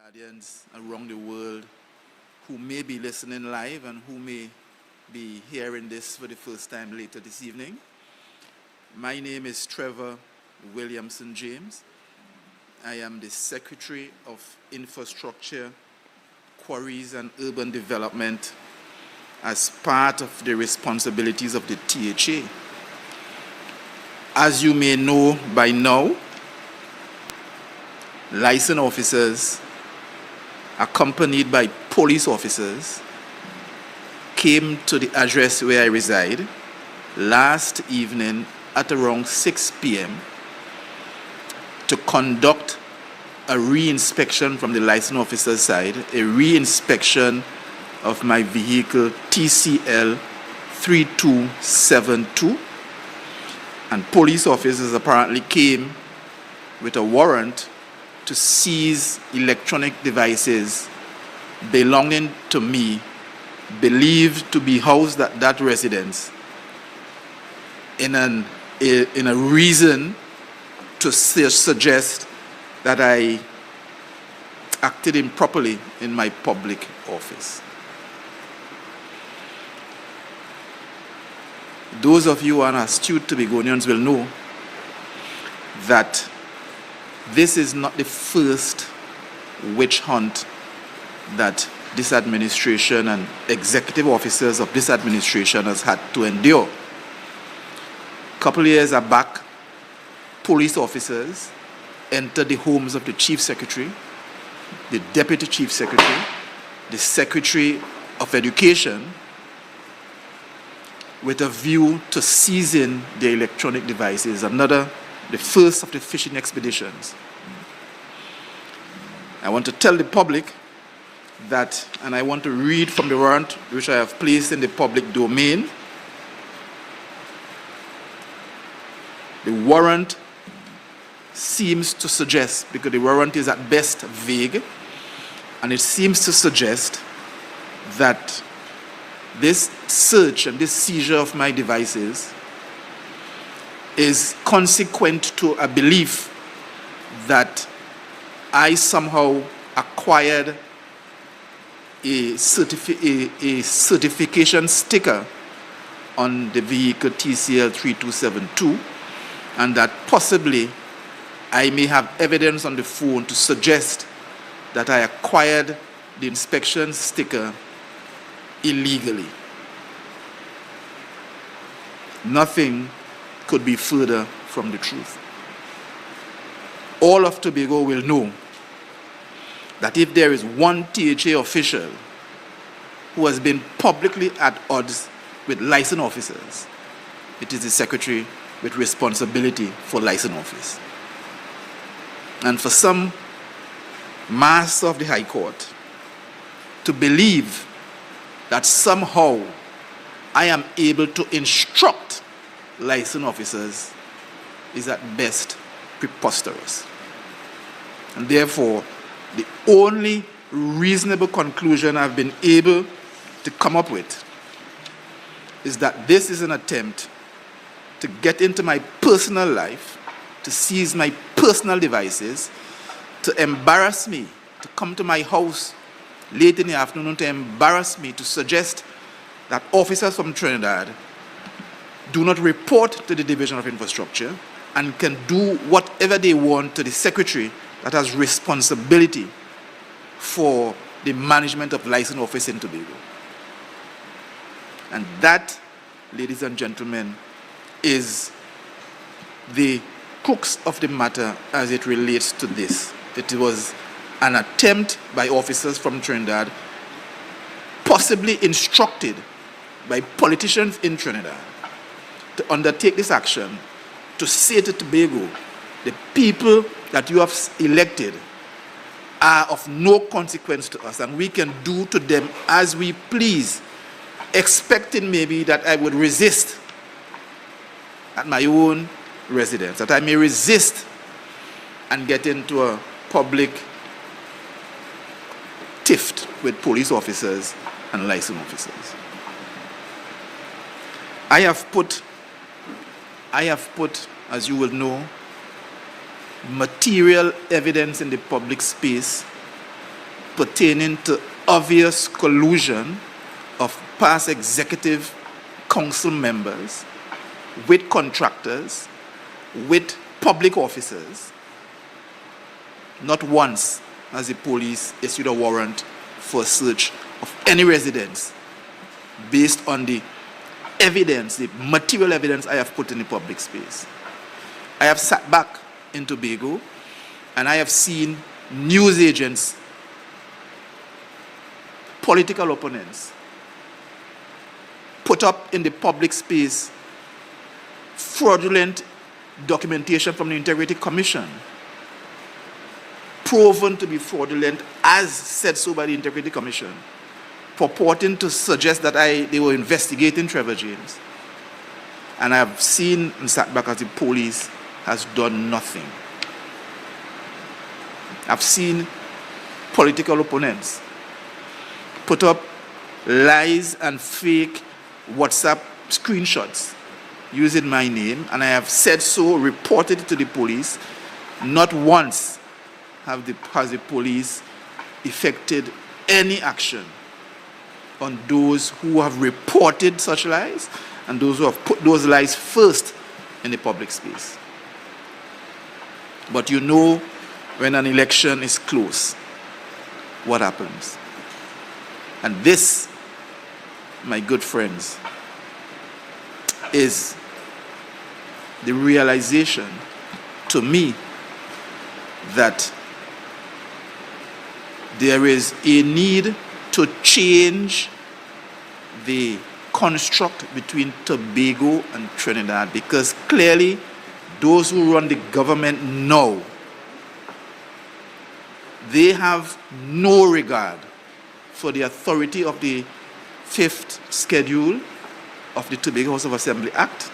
Canadians around the world who may be listening live and who may be hearing this for the first time later this evening. My name is Trevor Williamson James. I am the Secretary of Infrastructure, Quarries and Urban Development as part of the responsibilities of the THA. As you may know by now, licensed officers accompanied by police officers came to the address where I reside last evening at around 6 p.m. to conduct a re-inspection from the licensed officer's side, a re-inspection of my vehicle TCL 3272, and police officers apparently came with a warrant to seize electronic devices belonging to me, believed to be housed at that residence, in a reason to suggest that I acted improperly in my public office. Those of you who are astute Tobagonians will know that this is not the first witch hunt that this administration and executive officers of this administration has had to endure. A couple of years back, police officers entered the homes of the Chief Secretary, the Deputy Chief Secretary, the Secretary of Education, with a view to seizing their electronic devices, the first of the fishing expeditions. I want to tell the public that, and I want to read from the warrant which I have placed in the public domain. The warrant seems to suggest, because the warrant is at best vague, and it seems to suggest that this search and this seizure of my devices is consequent to a belief that I somehow acquired a certification sticker on the vehicle TCL 3272, and that possibly I may have evidence on the phone to suggest that I acquired the inspection sticker illegally. Nothing could be further from the truth. All of Tobago will know that if there is one THA official who has been publicly at odds with licensed officers, it is the Secretary with responsibility for licensed office. And for some master of the High Court to believe that somehow I am able to instruct licensed officers is at best preposterous. And therefore, the only reasonable conclusion I've been able to come up with is that this is an attempt to get into my personal life, to seize my personal devices, to embarrass me, to come to my house late in the afternoon to embarrass me, to suggest that officers from Trinidad do not report to the Division of Infrastructure and can do whatever they want to the Secretary that has responsibility for the management of licensed office in Tobago. And that, ladies and gentlemen, is the crux of the matter as it relates to this. It was an attempt by officers from Trinidad, possibly instructed by politicians in Trinidad, to undertake this action, to say to Tobago, the people that you have elected are of no consequence to us, and we can do to them as we please, expecting maybe that I would resist at my own residence, that I may resist and get into a public tiff with police officers and licensed officers. I have put, as you will know, material evidence in the public space pertaining to obvious collusion of past executive council members with contractors, with public officers. Not once has the police issued a warrant for a search of any residence based on the evidence, the material evidence I have put in the public space. I have sat back in Tobago and I have seen news agents, political opponents, put up in the public space fraudulent documentation from the Integrity Commission, proven to be fraudulent as said so by the Integrity Commission, purporting to suggest that they were investigating Trevor James. And I have seen and sat back as the police has done nothing. I've seen political opponents put up lies and fake WhatsApp screenshots using my name, and I have said so, reported it to the police. Not once has the police effected any action on those who have reported such lies and those who have put those lies first in the public space. But you know, when an election is close, what happens? And this, my good friends, is the realization to me that there is a need to change the construct between Tobago and Trinidad, because clearly those who run the government now, they have no regard for the authority of the 5th schedule of the Tobago House of Assembly Act.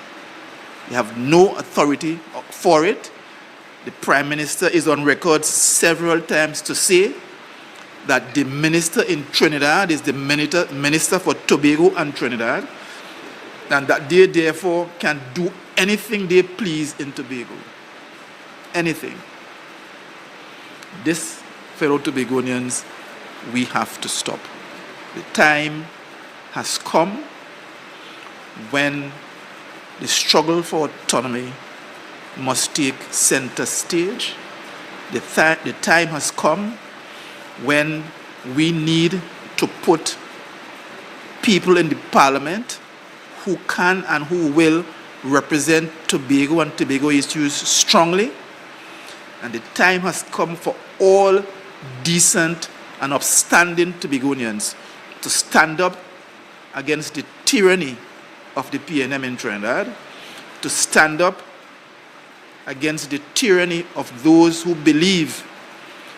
They have no authority for it. The Prime Minister is on record several times to say that the minister in Trinidad is the minister for Tobago and Trinidad, and that they therefore can do anything they please in Tobago. Anything. This, fellow Tobagonians, we have to stop. The time has come when the struggle for autonomy must take center stage. The time has come when we need to put people in the parliament who can and who will represent Tobago and Tobago issues strongly. And the time has come for all decent and upstanding Tobagonians to stand up against the tyranny of the PNM in Trinidad, to stand up against the tyranny of those who believe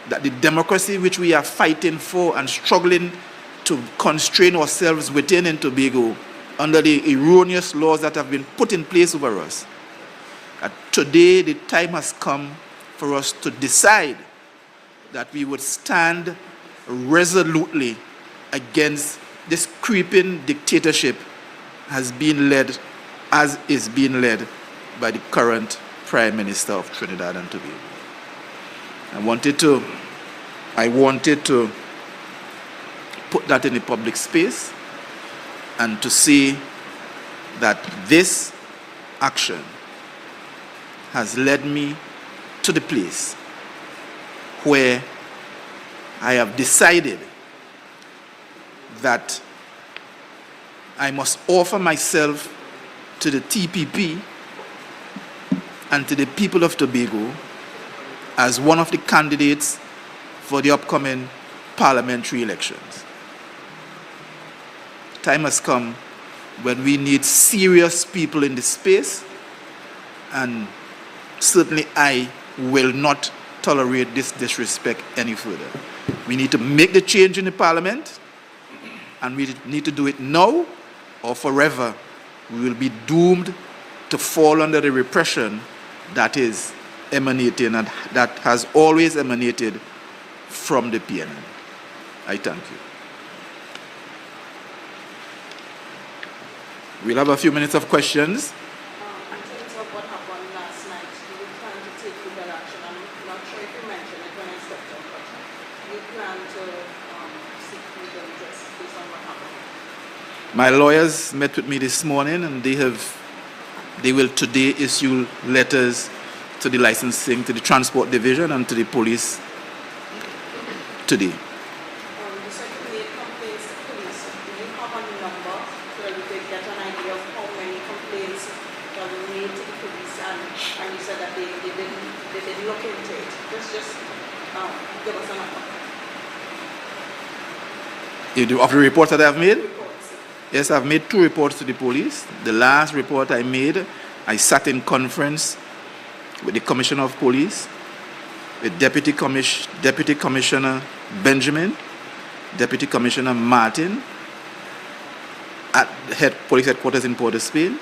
that the democracy which we are fighting for and struggling to constrain ourselves within in Tobago under the erroneous laws that have been put in place over us, that today the time has come for us to decide that we would stand resolutely against this creeping dictatorship as is being led by the current Prime Minister of Trinidad and Tobago. I wanted to put that in the public space and to say that this action has led me to the place where I have decided that I must offer myself to the TPP and to the people of Tobago as one of the candidates for the upcoming parliamentary elections. Time has come when we need serious people in this space, and certainly I will not tolerate this disrespect any further. We need to make the change in the parliament, and we need to do it now, or forever we will be doomed to fall under the repression that is emanating and that has always emanated from the PNM. I thank you. We'll have a few minutes of questions. In terms of what happened last night, you were trying to take legal action. I'm not sure if you mentioned it when I stepped up. you plan to seek legal redress based on what happened? My lawyers met with me this morning, and they will today issue letters to the licensing, to the transport division, and to the police today. You said you made complaints to police. Do you have a number so that we could get an idea of how many complaints that were made to the police? And you said that they didn't look into it. Just give us a number. Of the reports that I've made? Reports. Yes, I've made 2 reports to the police. The last report I made, I sat in conference with the Commissioner of Police, with Deputy Commissioner Benjamin, Deputy Commissioner Martin, at the police headquarters in Port of Spain,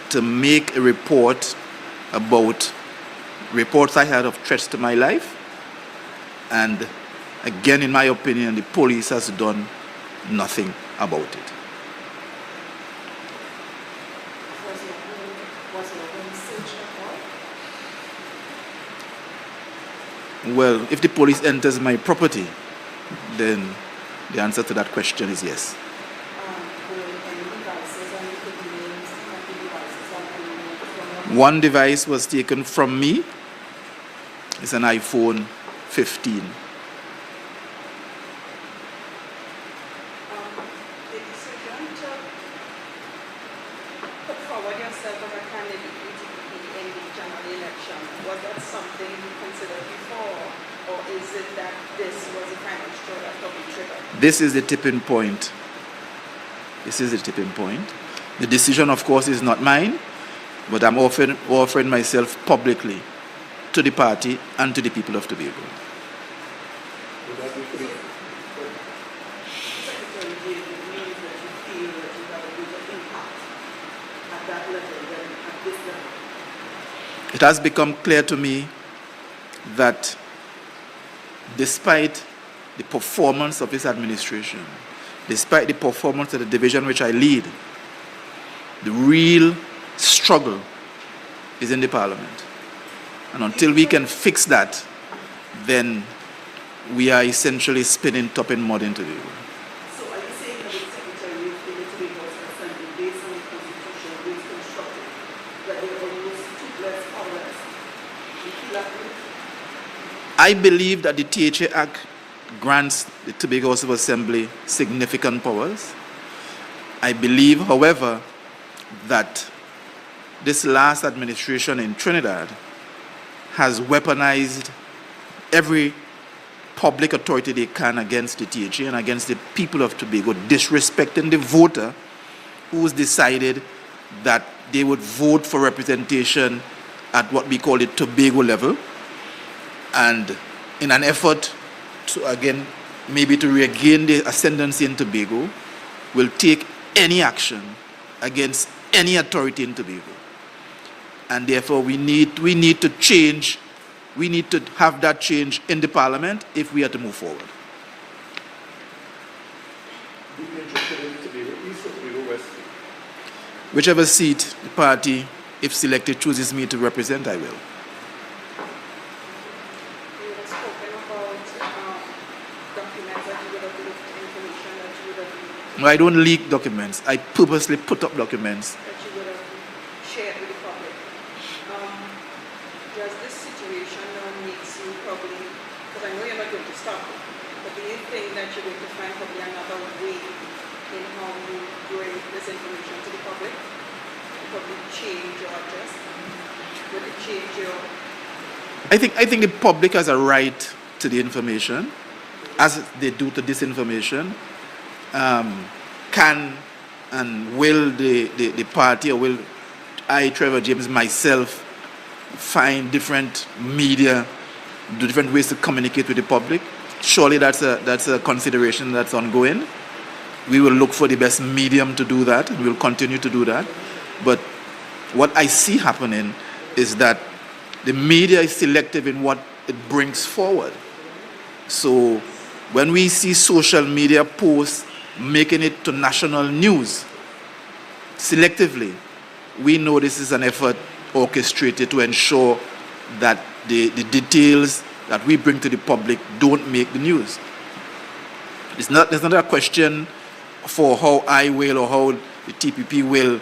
to make a report about reports I had of threats to my life. And again, in my opinion, the police has done nothing about it. Was your home searched at all? Well, if the police enters my property, then the answer to that question is yes. Were any devices or any names of the devices that were removed from your One device was taken from me. It's an iPhone 15. The decision to put forward yourself as a candidate in the general election, was that something you considered before, or is it that this was the final straw that probably triggered? This is the tipping point. This is the tipping point. The decision, of course, is not mine, but I'm offering myself publicly to the party and to the people of Tobago. Secretary gave the means that you feel that you have a bigger impact at that level than at this level. It has become clear to me that despite the performance of this administration, despite the performance of the division which I lead, the real struggle is in the parliament. And until we can fix that, then we are essentially spinning top and mud into the river. So are you saying that the Secretary of the Tobago Assembly, based on the Constitution, is constructed, that they almost took less powers? You feel that way? I believe that the THA Act grants the Tobago House of Assembly significant powers. I believe, however, that this last administration in Trinidad has weaponized every public authority they can against the THA and against the people of Tobago, disrespecting the voter who's decided that they would vote for representation at what we call the Tobago level, and in an effort to, again, maybe to regain the ascendancy in Tobago, will take any action against any authority in Tobago. And therefore, we need to change. We need to have that change in the parliament if we are to move forward. Would you be interested in Tobago East or Tobago West? Whichever seat the party, if selected, chooses me to represent, I will. You have spoken about documents that you would have leaked, information that you would have leaked, No, I don't leak documents. I purposely put up documents. that you would have shared with the public. Does this situation now makes you probably, because I know you're not going to stop it, but do you think that you're going to find probably another way in how you bring this information to the public? Probably change your address? Would it change your... I think the public has a right to the information, as they do to disinformation. Can and will the party, or will I, Trevor James, myself, find different media, do different ways to communicate with the public? Surely that's a consideration that's ongoing. We will look for the best medium to do that, and we'll continue to do that. But what I see happening is that the media is selective in what it brings forward. So when we see social media posts making it to national news selectively, we know this is an effort orchestrated to ensure that the details that we bring to the public don't make the news. It's not a question for how I will or how the TPP will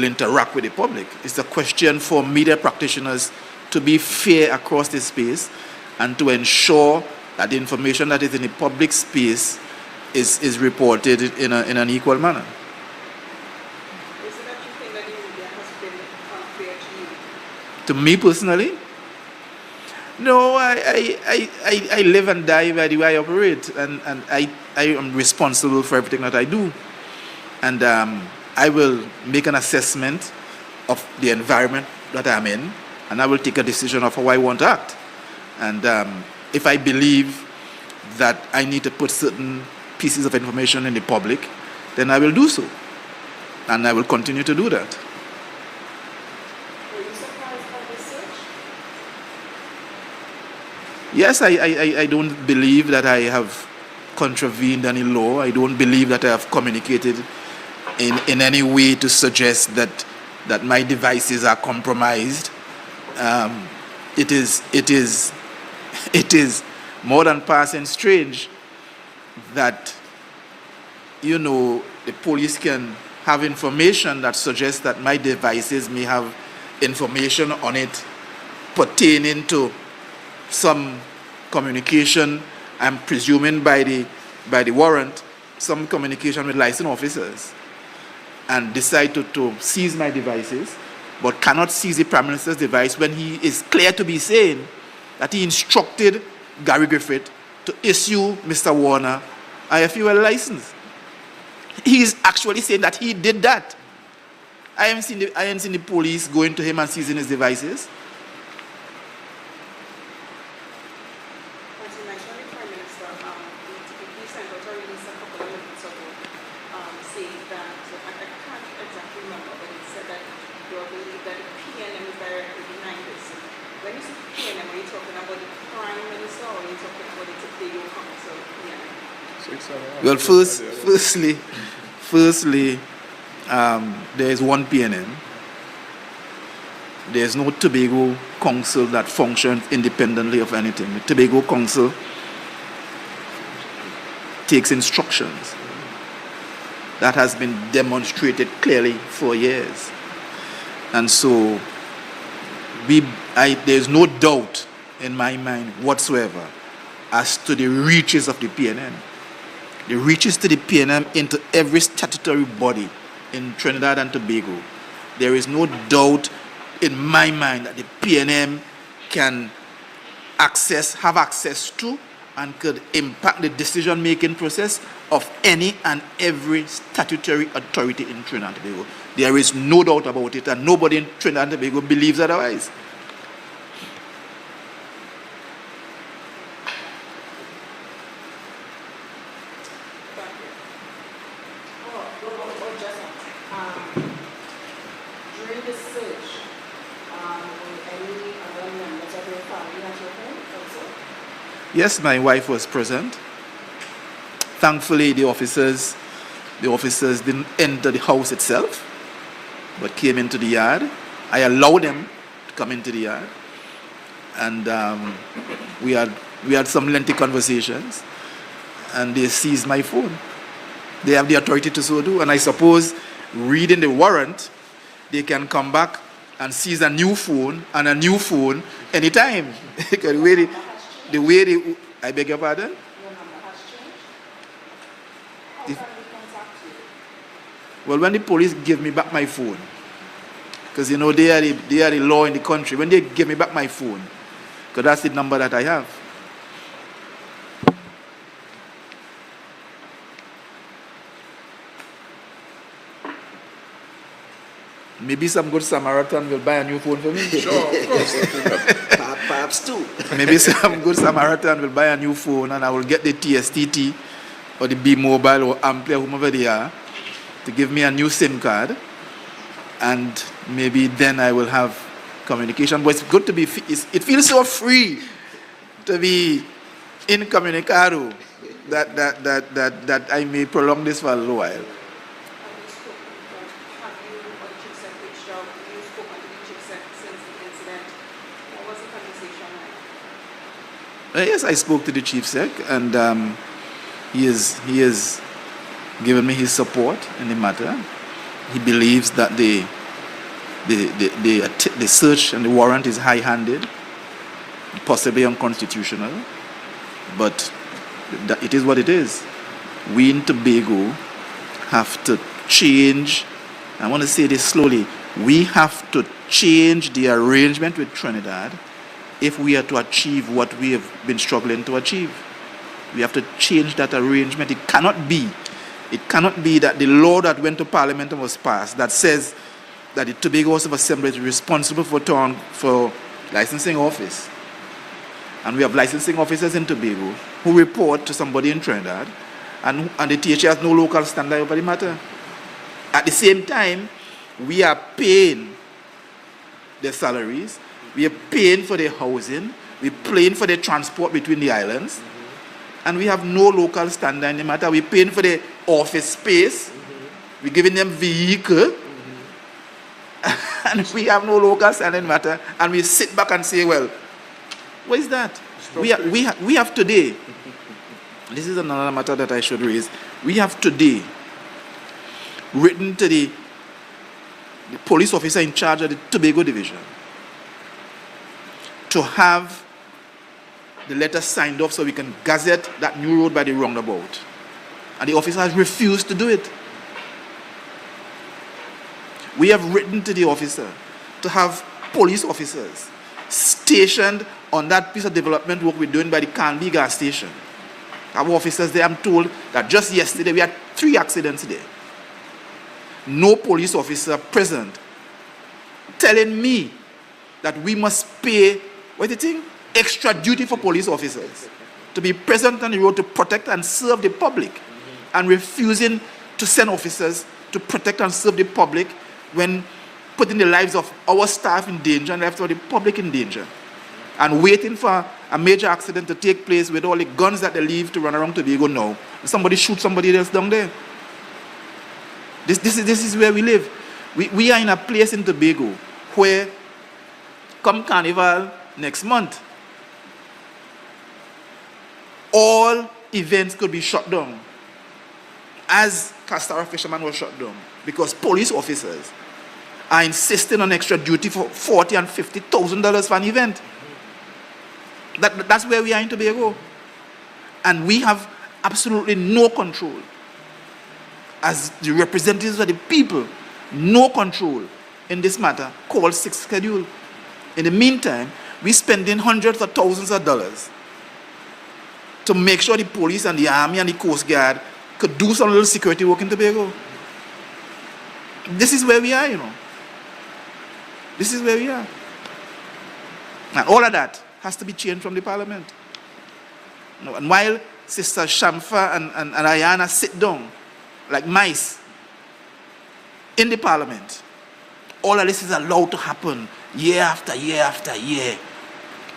interact with the public. It's a question for media practitioners to be fair across the space and to ensure that the information that is in the public space is reported in an equal manner. Is it that you think that the media has been unfair to you? To me personally, no, I live and die by the way I operate, and I am responsible for everything that I do. And I will make an assessment of the environment that I'm in, and I will take a decision of how I want to act. And if I believe that I need to put certain pieces of information in the public, then I will do so. And I will continue to do that. Were you surprised by this search? Yes, I don't believe that I have contravened any law. I don't believe that I have communicated in any way to suggest that my devices are compromised. It is more than passing strange that, you know, the police can have information that suggests that my devices may have information on it pertaining to some communication, I'm presuming by the warrant, some communication with licensed officers, and decide to seize my devices, but cannot seize the Prime Minister's device when he is clear to be saying that he instructed Gary Griffith to issue Mr. Warner a fuel license. He is actually saying that he did that. I haven't seen the police going to him and seizing his devices. As you mentioned, the Prime Minister, the TPP sent out a release a couple of minutes ago, saying that, I can't exactly remember, but it said that you believe that the PNM is directly behind this. When you say PNM, are you talking about the Prime Minister or are you talking about the Tobago Council, PNM? Well, firstly, there is one PNM. There is no Tobago Council that functions independently of anything. The Tobago Council takes instructions. That has been demonstrated clearly for years. And so there's no doubt in my mind whatsoever as to the reaches of the PNM. The reaches to the PNM into every statutory body in Trinidad and Tobago. There is no doubt in my mind that the PNM can have access to and could impact the decision-making process of any and every statutory authority in Trinidad and Tobago. There is no doubt about it, and nobody in Trinidad and Tobago believes otherwise. During this search, were any other members of your family at your home also? Yes, my wife was present. Thankfully, the officers didn't enter the house itself, but came into the yard. I allowed them to come into the yard, and we had some lengthy conversations, and they seized my phone. They have the authority to so do, and I suppose, reading the warrant, they can come back and seize a new phone and a new phone anytime. the way they, I beg your pardon? Your number has changed? How can we contact you? Well, when the police give me back my phone, because you know they are the law in the country, when they give me back my phone, because that's the number that I have. Maybe some good Samaritan will buy a new phone for me. Sure, of course. Perhaps too. Maybe some good Samaritan will buy a new phone, and I will get the TSTT or the B-Mobile or Amplia, whomever they are, to give me a new SIM card, and maybe then I will have communication. But it's good to be, it feels so free to be incommunicado that I may prolong this for a little while. Yes, I spoke to the chief sec, and he has given me his support in the matter. He believes that the search and the warrant is high-handed, possibly unconstitutional, but it is what it is. We in Tobago have to change. I want to say this slowly. We have to change the arrangement with Trinidad if we are to achieve what we have been struggling to achieve. We have to change that arrangement. It cannot be that the law that went to Parliament and was passed that says that the Tobago House of Assembly is responsible for licensing office. And we have licensing officers in Tobago who report to somebody in Trinidad, and the THA has no local standard over the matter. At the same time, we are paying their salaries, we are paying for their housing, we're paying for their transport between the islands, and we have no local standard in the matter. We're paying for their office space, we're giving them vehicle, and we have no local standard in the matter, and we sit back and say, well, what is that? We have today, this is another matter that I should raise, we have today written to the police officer in charge of the Tobago division to have the letter signed off so we can gazette that new road by the roundabout. And the officer has refused to do it. We have written to the officer to have police officers stationed on that piece of development work we're doing by the Canby gas station. Our officers there, I'm told that just yesterday we had 3 accidents there. No police officer present, telling me that we must pay, what is the thing? Extra duty for police officers to be present on the road to protect and serve the public, and refusing to send officers to protect and serve the public when putting the lives of our staff in danger and the lives of the public in danger, and waiting for a major accident to take place with all the guns that they leave to run around Tobago now. Somebody shoot somebody else down there. This is where we live. We are in a place in Tobago where, come Carnival next month, all events could be shut down, as Castara Fisherman was shut down, because police officers are insisting on extra duty for $40,000 and $50,000 for an event. That's where we are in Tobago. And we have absolutely no control. As the representatives of the people, no control in this matter called 6th schedule. In the meantime, we're spending hundreds of thousands of dollars to make sure the police and the army and the Coast Guard could do some little security work in Tobago. This is where we are, you know. This is where we are. And all of that has to be changed from the Parliament. And while Sister Shamfa and Ayana sit down like mice in the Parliament, all of this is allowed to happen year after year after year.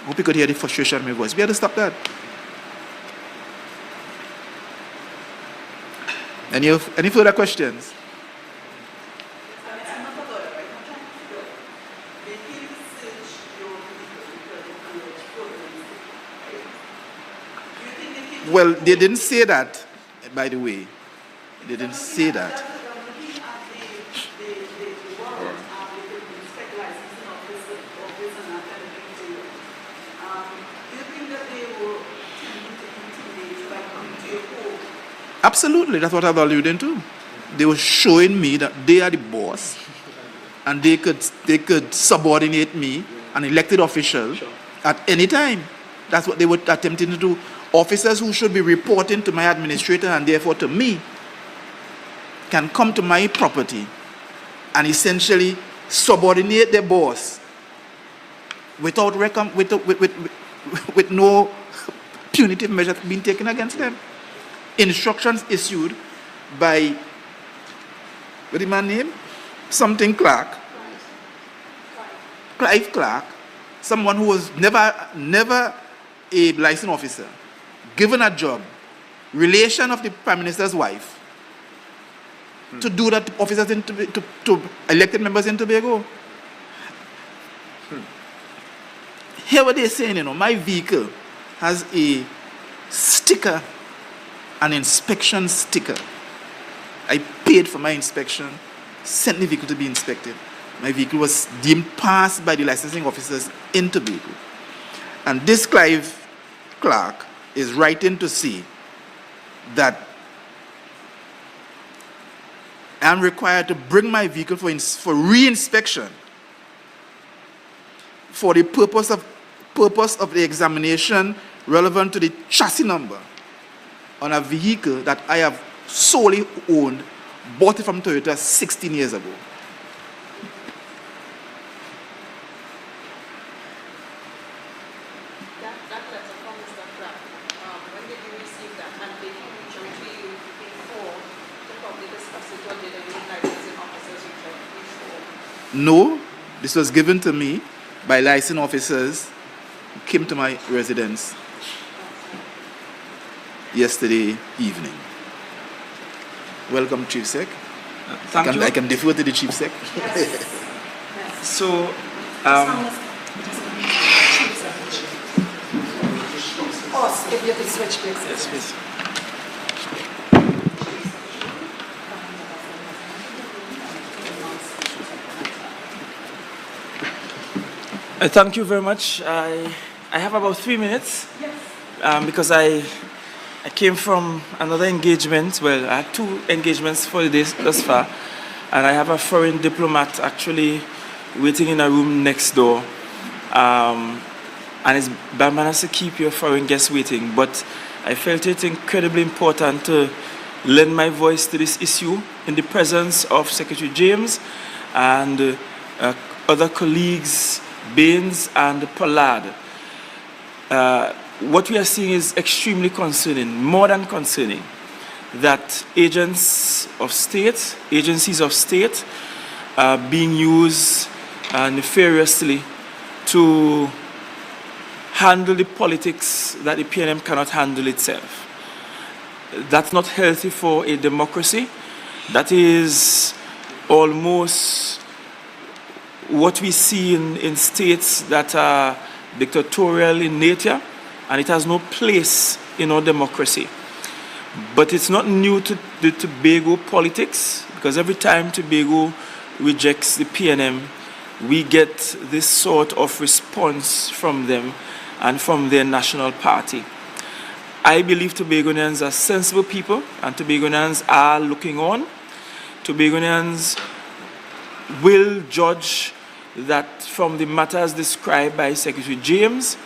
I hope you could hear the frustration in my voice. We have to stop that. Any further questions? Well, they didn't say that, by the way. They didn't say that. Absolutely, that's what I was alluding to. They were showing me that they are the boss, and they could subordinate me, an elected official, at any time. That's what they were attempting to do. Officers who should be reporting to my administrator and therefore to me can come to my property and essentially subordinate their boss without with no punitive measures being taken against them. Instructions issued by, what is the man's name? Something Clark. Clive Clark, someone who was never a licensed officer, given a job, relation of the Prime Minister's wife, to do that to officers to elected members in Tobago. Here what they're saying, you know, my vehicle has a sticker, an inspection sticker. I paid for my inspection, sent the vehicle to be inspected. My vehicle was deemed passed by the licensing officers in Tobago. And this Clive Clark is writing to say that I am required to bring my vehicle for re-inspection for the purpose of the examination relevant to the chassis number on a vehicle that I have solely owned, bought it from Toyota 16 years ago. That letter from Mr. Clark, when did you receive that? And did he reach out to you before to probably discuss it, or did any licensing officers reach out before? No, this was given to me by licensing officers who came to my residence yesterday evening. Welcome, Chief Sec. Thank you. I can defer to the Chief Sec. So, If you could switch places. yes, please. Thank you very much. I have about 3 minutes because I came from another engagement. Well, I had 2 engagements for this thus far, and I have a foreign diplomat actually waiting in a room next door. And it's bad manners to keep your foreign guests waiting, but I felt it incredibly important to lend my voice to this issue in the presence of Secretary James and other colleagues, Baines and Pollard. What we are seeing is extremely concerning, more than concerning, that agencies of state are being used nefariously to handle the politics that the PNM cannot handle itself. That's not healthy for a democracy. That is almost what we see in states that are dictatorial in nature, and it has no place in our democracy. But it's not new to the Tobago politics, because every time Tobago rejects the PNM, we get this sort of response from them and from their national party. I believe Tobagonians are sensible people, and Tobagonians are looking on. Tobagonians will judge that from the matters described by Secretary James,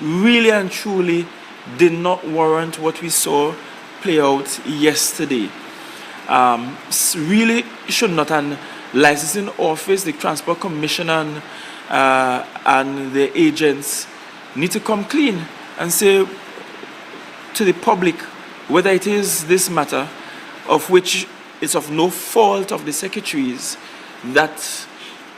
really and truly did not warrant what we saw play out yesterday. Really should not, and licensing office, the Transport Commission and the agents need to come clean and say to the public whether it is this matter, of which is of no fault of the secretaries, that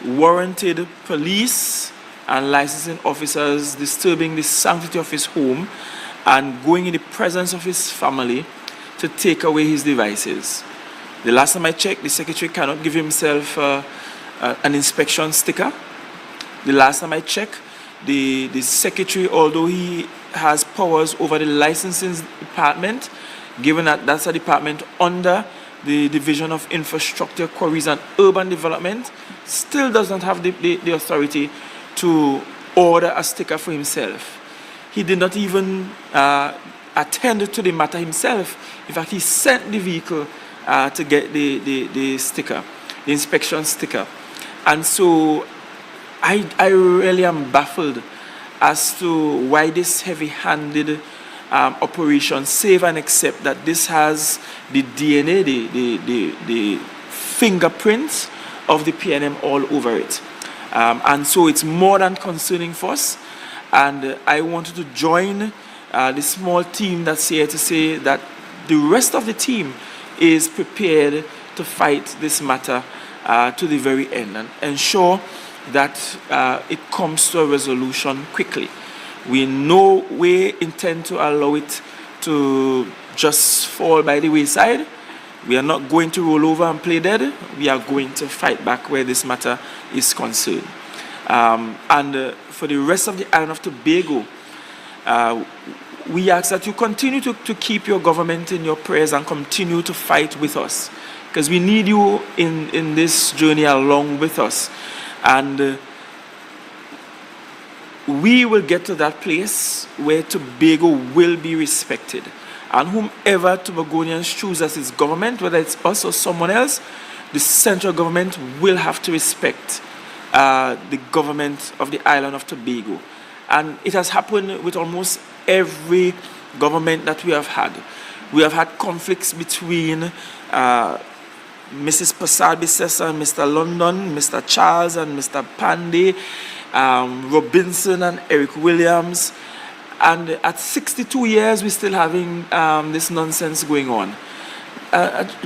warranted police and licensing officers disturbing the sanctity of his home and going in the presence of his family to take away his devices. The last time I checked, the secretary cannot give himself an inspection sticker. The last time I checked, the secretary, although he has powers over the licensing department, given that that's a department under the Division of Infrastructure, Quarries and Urban Development, still does not have the authority to order a sticker for himself. He did not even attend to the matter himself. In fact, he sent the vehicle to get the sticker, the inspection sticker. And so I really am baffled as to why this heavy-handed operation, save and except that this has the DNA, the fingerprints of the PNM all over it. And so it's more than concerning for us. And I wanted to join the small team that's here to say that the rest of the team is prepared to fight this matter to the very end and ensure that it comes to a resolution quickly. We intend to allow it to just fall by the wayside. We are not going to roll over and play dead. We are going to fight back where this matter is concerned. And for the rest of the island of Tobago, we ask that you continue to keep your government in your prayers and continue to fight with us, because we need you in this journey along with us. And we will get to that place where Tobago will be respected. And whomever Tobagonians choose as its government, whether it's us or someone else, the central government will have to respect the government of the island of Tobago. And it has happened with almost every government that we have had. We have had conflicts between Mrs. Passad Bissessa and Mr. London, Mr. Charles and Mr. Pandey, Robinson and Eric Williams. And at 62 years, we're still having this nonsense going on.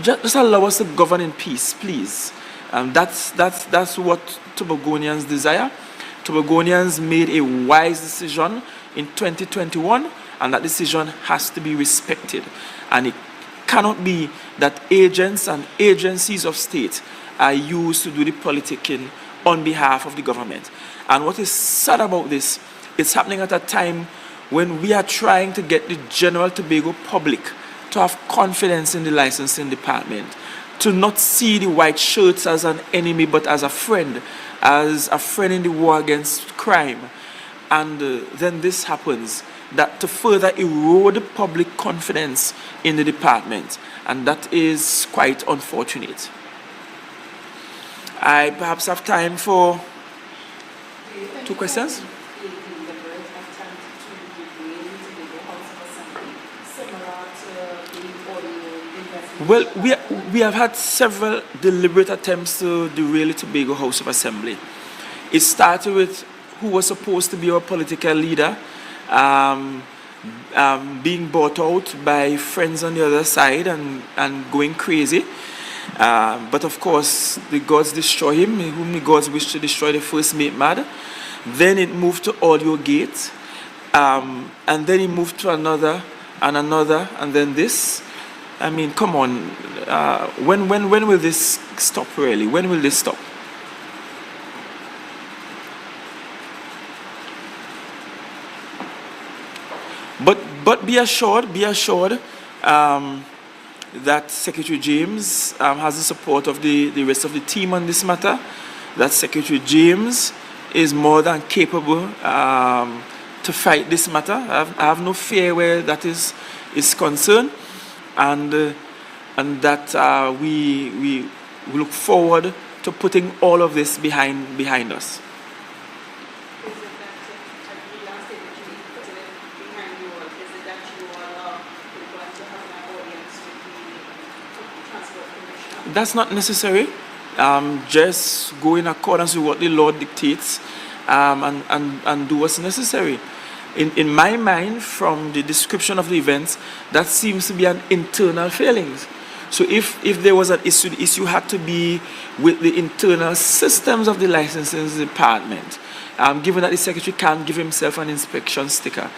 Just allow us to govern in peace, please. That's what Tobagonians desire. Tobagonians made a wise decision in 2021, and that decision has to be respected. And it cannot be that agents and agencies of state are used to do the politicking on behalf of the government. And what is sad about this, it's happening at a time when we are trying to get the general Tobago public to have confidence in the licensing department, to not see the white shirts as an enemy but as a friend in the war against crime. And then this happens, that to further erode public confidence in the department, and that is quite unfortunate. I perhaps have time for 2 questions. Well, we have had several deliberate attempts to derail the Tobago House of Assembly. It started with who was supposed to be our political leader being bought out by friends on the other side and going crazy. But of course, the gods destroy him, whom the gods wish to destroy, the first make mad. Then it moved to Audio Gate, and then it moved to another, and then this. I mean, come on. When will this stop, really? When will this stop? But be assured that Secretary James has the support of the rest of the team on this matter. That Secretary James is more than capable to fight this matter. I have no fear where that is concerned. And that we look forward to putting all of this behind us. Is it that the last statement you putting it behind you, or is it that you are going to have an audience with the Transport Commissioner? That's not necessary. Just go in accordance with what the law dictates and do what's necessary. In my mind, from the description of the events, that seems to be an internal failing. So if there was an issue, the issue had to be with the internal systems of the licensing department. Given that the secretary can't give himself an inspection sticker,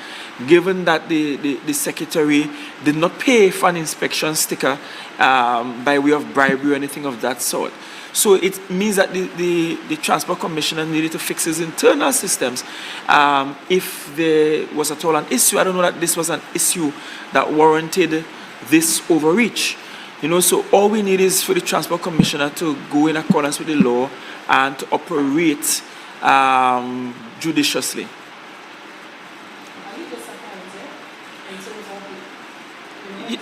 given that the secretary did not pay for an inspection sticker by way of bribery or anything of that sort. So it means that the Transport Commissioner needed to fix his internal systems. If there was at all an issue, I don't know that this was an issue that warranted this overreach. So all we need is for the Transport Commissioner to go in accordance with the law and to operate judiciously. Are you disappointed in terms of the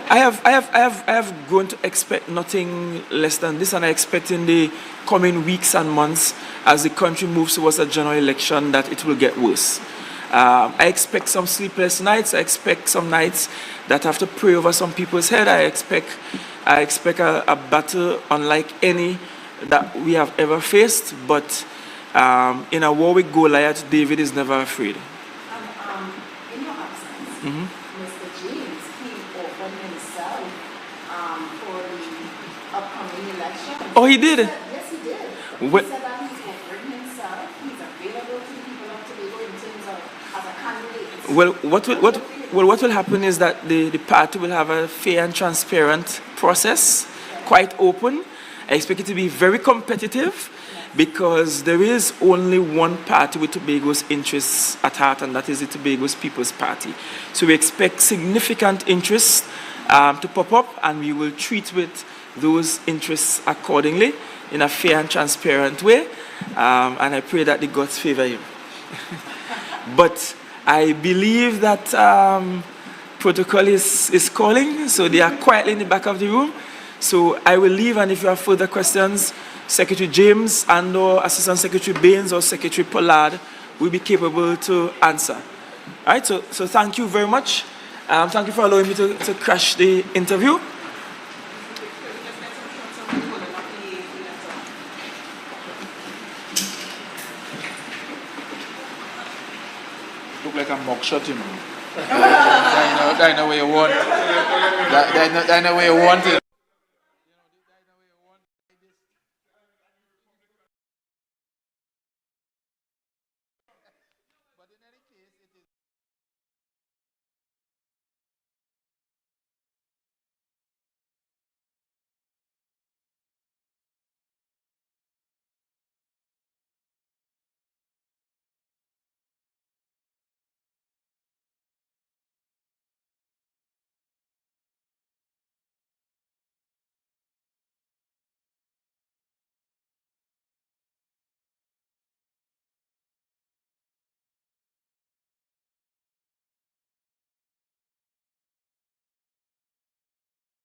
I have grown to expect nothing less than this, and I expect in the coming weeks and months, as the country moves towards a general election, that it will get worse. I expect some sleepless nights. I expect some nights that have to pray over some people's head. I expect a battle unlike any that we have ever faced. But in a war with Goliath, David is never afraid. in your absence, Mr. James, he offered himself for the upcoming election. Oh, he did? Yes, he did. What? He said that he's offering himself. He's available to the people of Tobago in terms of as a candidate. What will happen is that the party will have a fair and transparent process, quite open. I expect it to be very competitive. because there is only one party with Tobago's interests at heart, and that is the Tobago's People's Party. So we expect significant interest to pop up, and we will treat with those interests accordingly in a fair and transparent way, and I pray that the gods favor him. But I believe that protocol is calling, so they are quietly in the back of the room. So I will leave, and if you have further questions, Secretary James and or Assistant Secretary Baines or Secretary Pollard will be capable to answer. All right, so thank you very much. Thank you for allowing me to crash the interview. Look like a mugshot, you know. That's the way you want it. That's the way you want it.